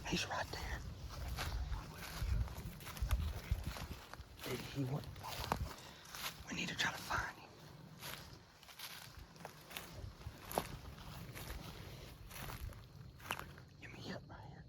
He's right there. He went. We need to try to find him. Give me up right here.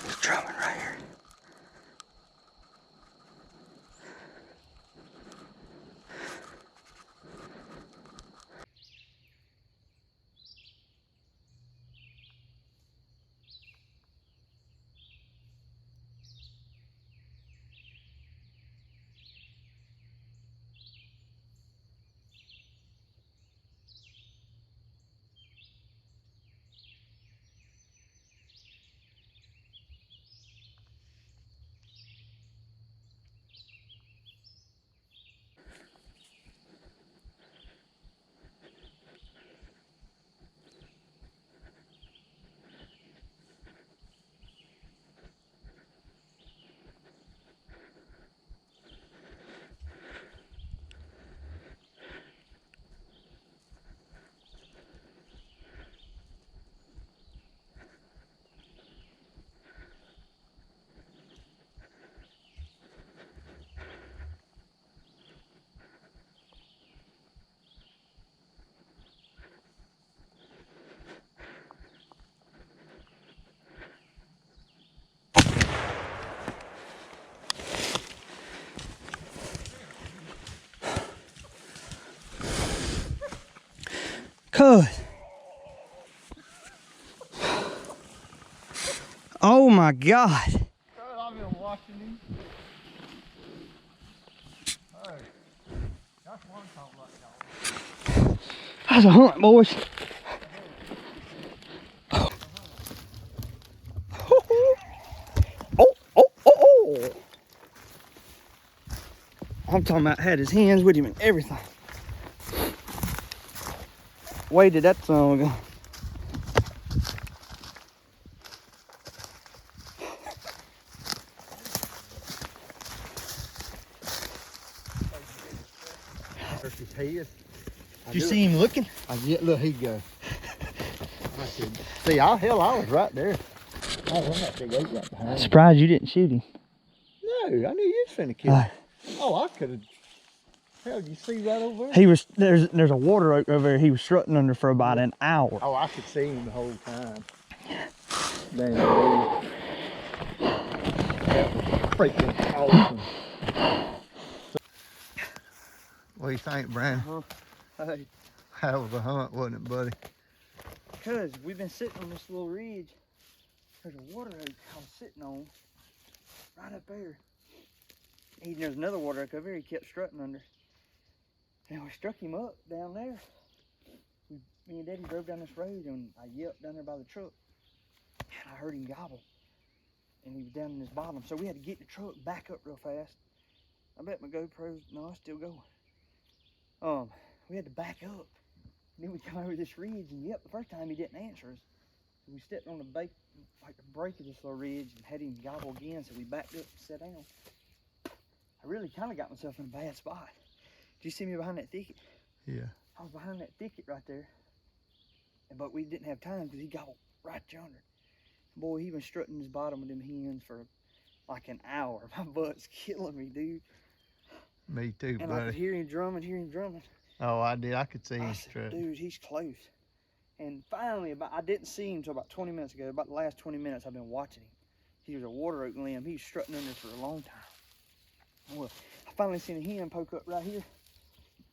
He's drumming right here. Cuz. Oh my God. I've been watching him. Hey, that's one talk like y'all. That's a hunt, boys. Oh, oh, oh, oh. I'm talking about had his hands with him and everything. Waited that son ago. There's his head. Did you see him looking? Look, he go. I said, see, I was right there. Oh, that big oak right behind me. Surprised you didn't shoot him. No, I knew you was finna kill him. Oh, I could have. Hell, you see right over there? He was there's a water oak over there he was strutting under for about an hour. Oh, I could see him the whole time. Damn, that was freaking awesome. What do you think, Brandon? Hey, That was a hunt, wasn't it, buddy? cuz we've been sitting on this little ridge. There's a water oak I was sitting on right up there. There's another water oak over here he kept strutting under. And we struck him up down there. We me and Daddy drove down this road, and I yelped down there by the truck, and I heard him gobble, and he was down in his bottom. So we had to get the truck back up real fast. I bet my GoPro's, no, it's still going. We had to back up. And then we come over this ridge, and yep, the first time he didn't answer us. So we stepped on the break of this little ridge and had him gobble again, so we backed up and sat down. I really kind of got myself in a bad spot. Did you see me behind that thicket? Yeah. I was behind that thicket right there. But we didn't have time because he gobbled right yonder. Boy, he been strutting his bottom with them hens for like an hour. My butt's killing me, dude. Me too, and buddy. I could hear him drumming. Oh, I did. I could see him said, strutting. dude, he's close. And finally, I didn't see him until about 20 minutes ago. About the last 20 minutes, I've been watching him. He was a water oak limb. He was strutting under for a long time. Well, I finally seen a hen poke up right here.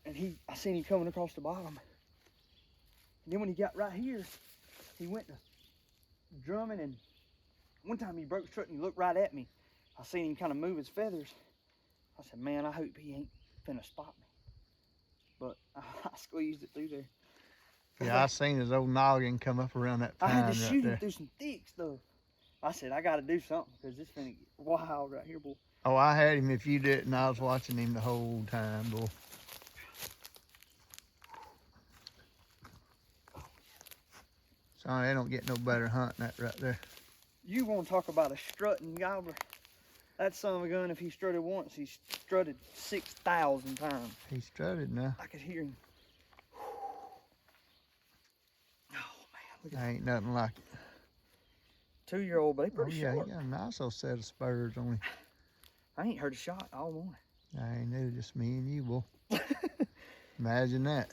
And I seen him coming across the bottom. And then when he got right here, he went to drumming, and one time he broke strut and he looked right at me. I seen him kind of move his feathers. I said, man, I hope he ain't finna spot me. But I squeezed it through there. Yeah, I seen his old noggin come up around that pine I had to right shoot there. him through some thick stuff. I said, I got to do something because this finna get wild right here, boy. Oh, I had him if you didn't. I was watching him the whole time, boy. Sorry, they don't get no better hunting that right there. You want to talk about a strutting gobbler? That son of a gun, if he strutted once, he strutted 6,000 times. He strutted now. I could hear him. Oh, man, look at that. Ain't nothing like it. 2-year-old, but they Oh, pretty yeah, short. he got a nice old set of spurs on him. I ain't heard a shot all morning. I ain't knew, just me and you, boy. Imagine that.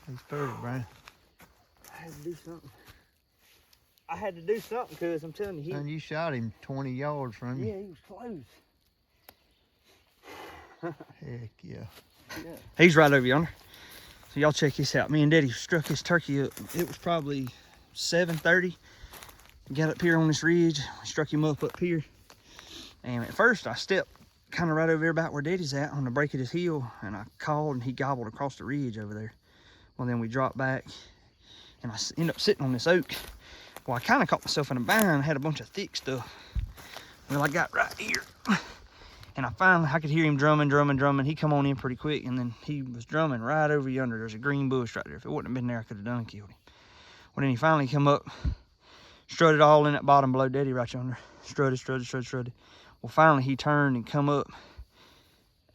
He's pretty, Brian. I had to do something. I had to do something because I'm telling you, And you shot him 20 yards from you. yeah, he was close. Heck yeah. Yeah. He's right over yonder. So y'all check this out. Me and Daddy struck his turkey up. It was probably 7:30. We got up here on this ridge. We struck him up here. And at first I stepped kind of right over there about where Daddy's at on the break of his heel. And I called and he gobbled across the ridge over there. Well, then we dropped back and I ended up sitting on this oak. Well, I kind of caught myself in a bind. I had a bunch of thick stuff. Well, I got right here. And I could hear him drumming. He come on in pretty quick, and then he was drumming right over yonder. There's a green bush right there. If it wouldn't have been there, I could have done killed him. Well, then he finally come up, strutted all in that bottom below Daddy right yonder. Strutted. Well, finally he turned and come up,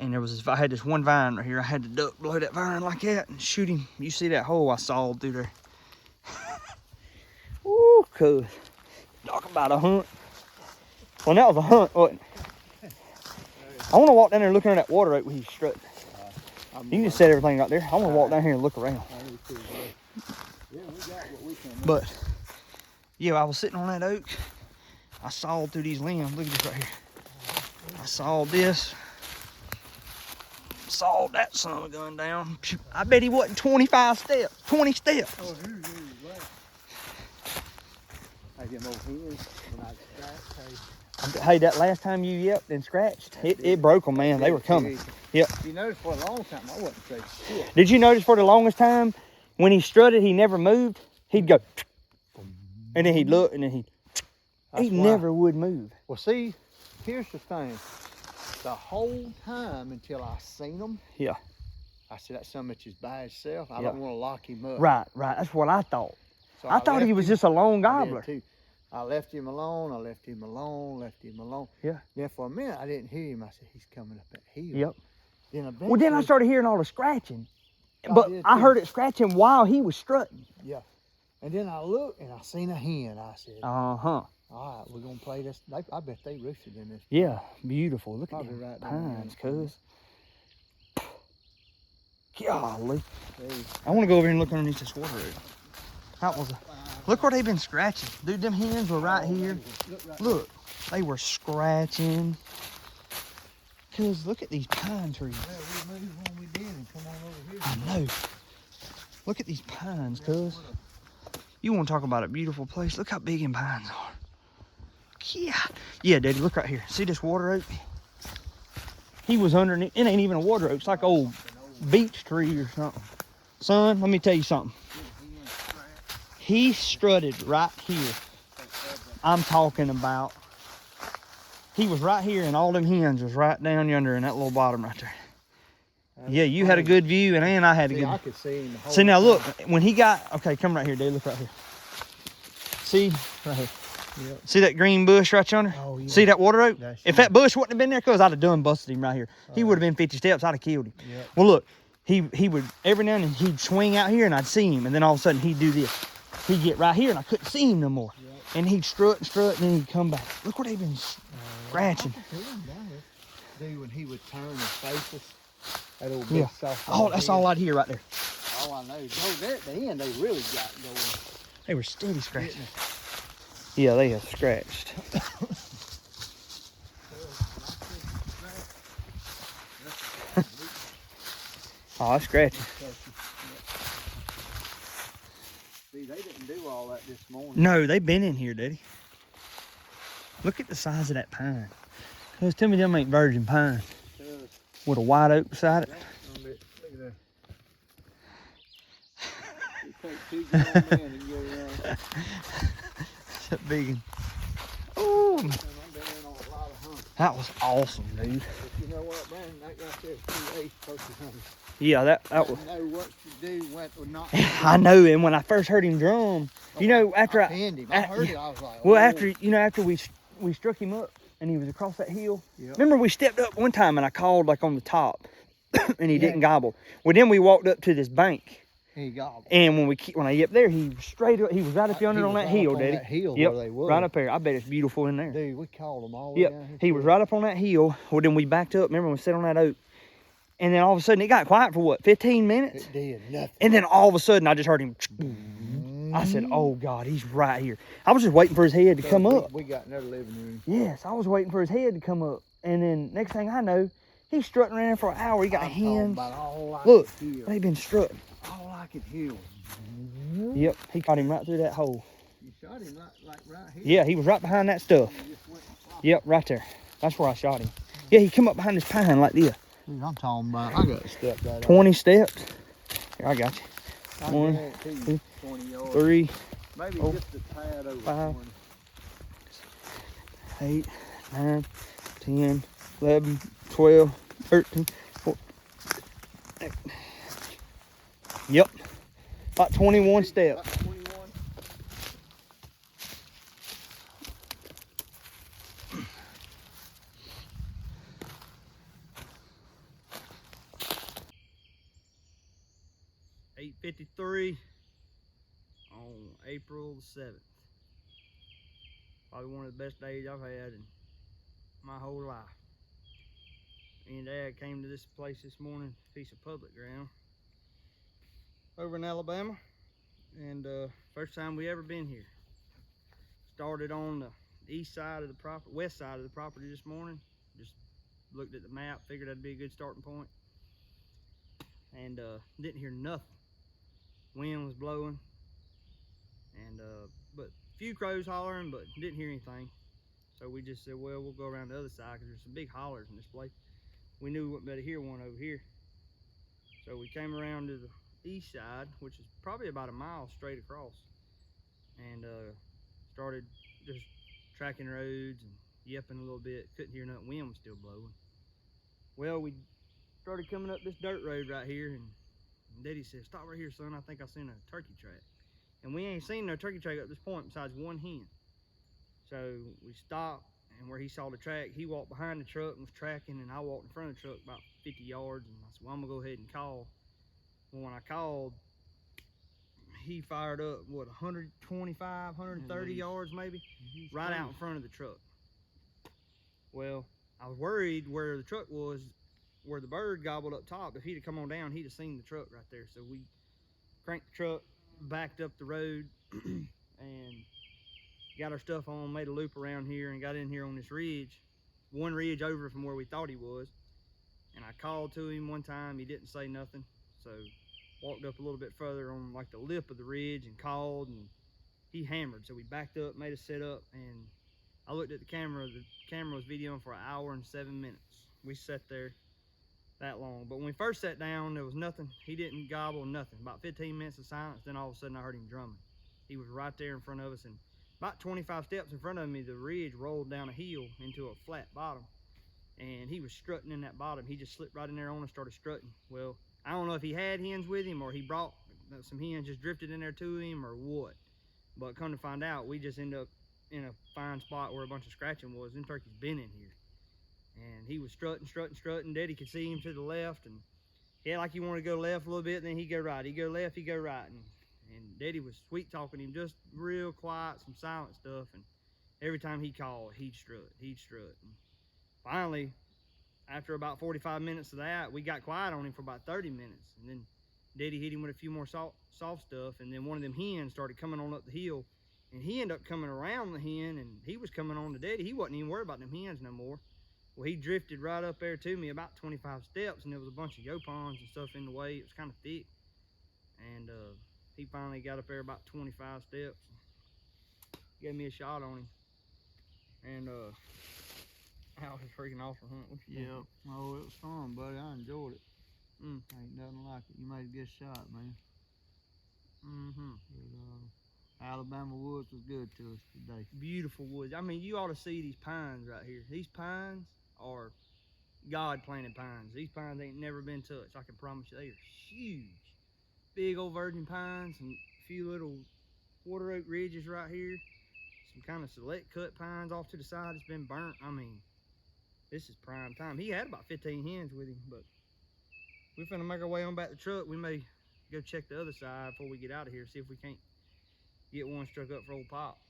and I had this one vine right here. I had to duck below that vine like that and shoot him. You see that hole I sawed through there? Woo, cool. Talk about a hunt. Well, that was a hunt, wasn't it? I want to walk down there looking at that water oak where he's strutting. You can just set everything right there. I want to walk down here and look around. But, yeah, I was sitting on that oak. I sawed through these limbs. Look at this right here. I sawed this. Sawed that son of a gun down. I bet he wasn't 25 steps. 20 steps. Oh, here's left. I get more here when I scratch. Hey, that last time you yelped and scratched, it broke them, man. They were coming. Yep. You noticed for a long time, I wasn't saying shit. Did you notice for the longest time, when he strutted, he never moved? He'd go, and then he'd look, and then he never would move. Well, see, here's the thing. The whole time until I seen him, Yeah. I said, that son bitch is by himself. I Yeah. don't want to lock him up. Right. That's what I thought. So I thought he left was him. just a lone I did gobbler. too. I left him alone. Left him alone. Yeah. Then for a minute, I didn't hear him. I said, he's coming up that hill. Yep. Then eventually, Well, then I started hearing all the scratching. I But did I too. heard it scratching while he was strutting. Yeah. And then I looked and I seen a hen. I said, Uh-huh. all right, we're going to play this. I bet they roosted in this. Yeah, beautiful. Look at Probably them right down pines, there. cuz. Golly. Hey, I want to go over here and look underneath this water. That was look where they've been scratching. Dude, them hens were right here. Look, they were scratching. Cuz look at these pine trees. well, we moved when we did and come on over here. I know. Look at these pines, cuz. You want to talk about a beautiful place? Look how big them pines are. Yeah, Daddy, look right here. See this water oak? He was underneath. It ain't even a water oak. It's like old beech tree or something. Son, let me tell you something. He strutted right here. I'm talking about. He was right here, and all them hens was right down yonder in that little bottom right there. Yeah, you had a good view, and I had a good. I could see him the whole See now, look time. when he got. Okay, come right here, Dave. Look right here. See right here. Yep. See that green bush right yonder? Oh, yeah. See that water oak? That's If it. that bush wouldn't have been there, cause I'd have done busted him right here. He would have been 50 steps. I'd have killed him. Yep. Well, look, he would every now and then he'd swing out here, and I'd see him, and then all of a sudden he'd do this. He'd get right here, and I couldn't see him no more. Yep. And he'd strut and strut, and then he'd come back. Look where they've been scratching. I could see him down there. Dude, when he would turn his faces, that old big Yeah. soft. Oh, that's all I'd hear right there. Oh, I know. Oh, there at the end, they really got going. They were steady scratching. Yeah, they have scratched. Oh, that's scratching. See, they didn't do all that this morning. No, they've been in here, Daddy. Look at the size of that pine. Cause tell me them ain't virgin pine. With a white oak beside it. Look at that. You take 2 grown men and get around. It's that big one. Oh, I've been in on a lot of hunts. that was awesome, dude. But you know what, Brandon? That right there is 2 turkey hunters. Yeah, that was. I know what you do when or not. I know, and when I first heard him drum, you know, after I pinned him. I heard it. I was like, well, oh. after we struck him up and he was across that hill. Yep. Remember we stepped up one time and I called like on the top, and he didn't gobble. Well, then we walked up to this bank, He gobbled. and when I get up there, he was straight up. He was right up yonder on that hill, Daddy. That hill Yep, where they was. right up there. I bet it's beautiful in there. Dude, we called them all the way Yep, down here. he was right up on that hill. Well, then we backed up. Remember when we sat on that oak, and then all of a sudden it got quiet for what, 15 minutes? It did nothing. And then all of a sudden I just heard him. I said, "Oh God, he's right here." I was just waiting for his head to come up. We got another living room. Yes, I was waiting for his head to come up. And then next thing I know, he's strutting around for an hour. He got I'm talking hens. about all I Look, could hear. they've been strutting. All I could hear was, Yep, he caught him right through that hole. you shot him like right here. Yeah, he was right behind that stuff. He just went and flopped. Yep, right there. That's where I shot him. Yeah, he come up behind this pine like this. Dude, I'm talking about, I got to step that up. 20 steps. Here, I got you. I 1, guarantee you 2, 20 yards. 3, Maybe 4, just a tad over 5. 20. 8, 9, 10, 11, 12, 13, 14. Yep. About 21 steps. About 21. $8:53 on April the 7th. Probably one of the best days I've had in my whole life. Me and Dad came to this place this morning, piece of public ground over in Alabama, and first time we ever been here. Started on the east side of the property, west side of the property this morning. Just looked at the map, figured that'd be a good starting point, and didn't hear nothing. Wind was blowing, and but a few crows hollering, but didn't hear anything. So we just said, well, we'll go around the other side because there's some big hollers in this place. We knew we wouldn't better hear one over here. So we came around to the east side, which is probably about a mile straight across, and started just tracking roads and yipping a little bit. Couldn't hear nothing. Wind was still blowing. Well, we started coming up this dirt road right here, and Daddy said, "Stop right here, son. I think I seen a turkey track." And we ain't seen no turkey track up this point besides one hen. So we stopped, and where he saw the track, he walked behind the truck and was tracking, and I walked in front of the truck about 50 yards, and I said, well, I'm gonna go ahead and call. Well, when I called, he fired up, what, 125, 130 yards maybe, right out in front of the truck. Well, I was worried where the truck was, where the bird gobbled up top. If he'd have come on down, he'd have seen the truck right there. So we cranked the truck, backed up the road, and got our stuff on, made a loop around here, and got in here on this ridge, one ridge over from where we thought he was. And I called to him one time, he didn't say nothing. So walked up a little bit further on like the lip of the ridge and called, and he hammered. So we backed up, made a setup, and I looked at the camera was videoing for 1 hour and 7 minutes. We sat there that long. But when we first sat down, there was nothing. He didn't gobble, nothing. About 15 minutes of silence, then all of a sudden I heard him drumming. He was right there in front of us, and about 25 steps in front of me, the ridge rolled down a hill into a flat bottom, and he was strutting in that bottom. He just slipped right in there on and started strutting. Well, I don't know if he had hens with him or he brought some hens, just drifted in there to him or what. But come to find out, we just ended up in a fine spot where a bunch of scratching was. Them turkeys been in here. And he was strutting. Daddy could see him to the left, and yeah, like he wanted to go left a little bit, then he'd go right. He'd go left, he'd go right. And Daddy was sweet talking him, just real quiet, some silent stuff. And every time he called, he'd strut. And finally, after about 45 minutes of that, we got quiet on him for about 30 minutes. And then Daddy hit him with a few more soft stuff, and then one of them hens started coming on up the hill, and he ended up coming around the hen, and he was coming on to Daddy. He wasn't even worried about them hens no more. Well, he drifted right up there to me about 25 steps, and there was a bunch of yopons and stuff in the way. It was kind of thick, and he finally got up there about 25 steps, gave me a shot on him, and that was a freaking awesome hunt. Yeah. Oh, it was fun, buddy. I enjoyed it. Ain't nothing like it. You made a good shot, man. But, Alabama woods was good to us today. Beautiful woods. I mean, you ought to see these pines right here. These pines are God planted pines. These pines ain't never been touched. I can promise you, they are huge. Big old virgin pines and a few little water oak ridges right here. Some kind of select cut pines off to the side. It's been burnt. I mean, this is prime time. He had about 15 hens with him, but we're finna make our way on back to the truck. We may go check the other side before we get out of here, see if we can't get one struck up for old Pop.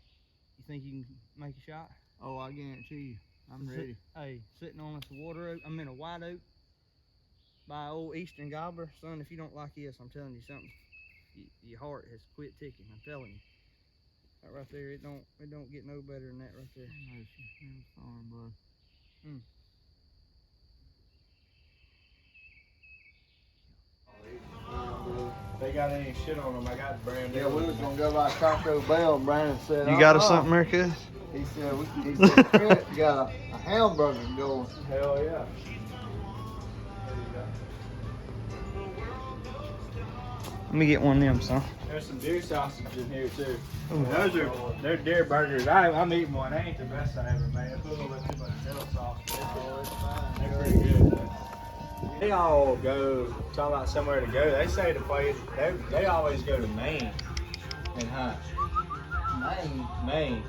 You think you can make a shot? Oh, I guarantee you. I'm ready. Hey, sitting on us a water oak, I'm in a white oak by old Eastern Gobbler. Son, if you don't like this, I'm telling you something. Your heart has quit ticking, I'm telling you. That right there, it don't get no better than that right there. Nice. It was fun, bud. They got any shit on them, I got brand new. Yeah, we was gonna go by Taco Bell, and Brandon said, You got us something there, cuz? He said, Trent got a hamburger going. Hell yeah. Let me get one of them, son. There's some deer sausage in here too. Ooh. They're deer burgers. I'm eating one. They ain't the best I ever made. Put a little bit too much dill sauce. They're pretty good. They all go talking about somewhere to go. They say the place they always go to Maine and hunt. Maine. Maine.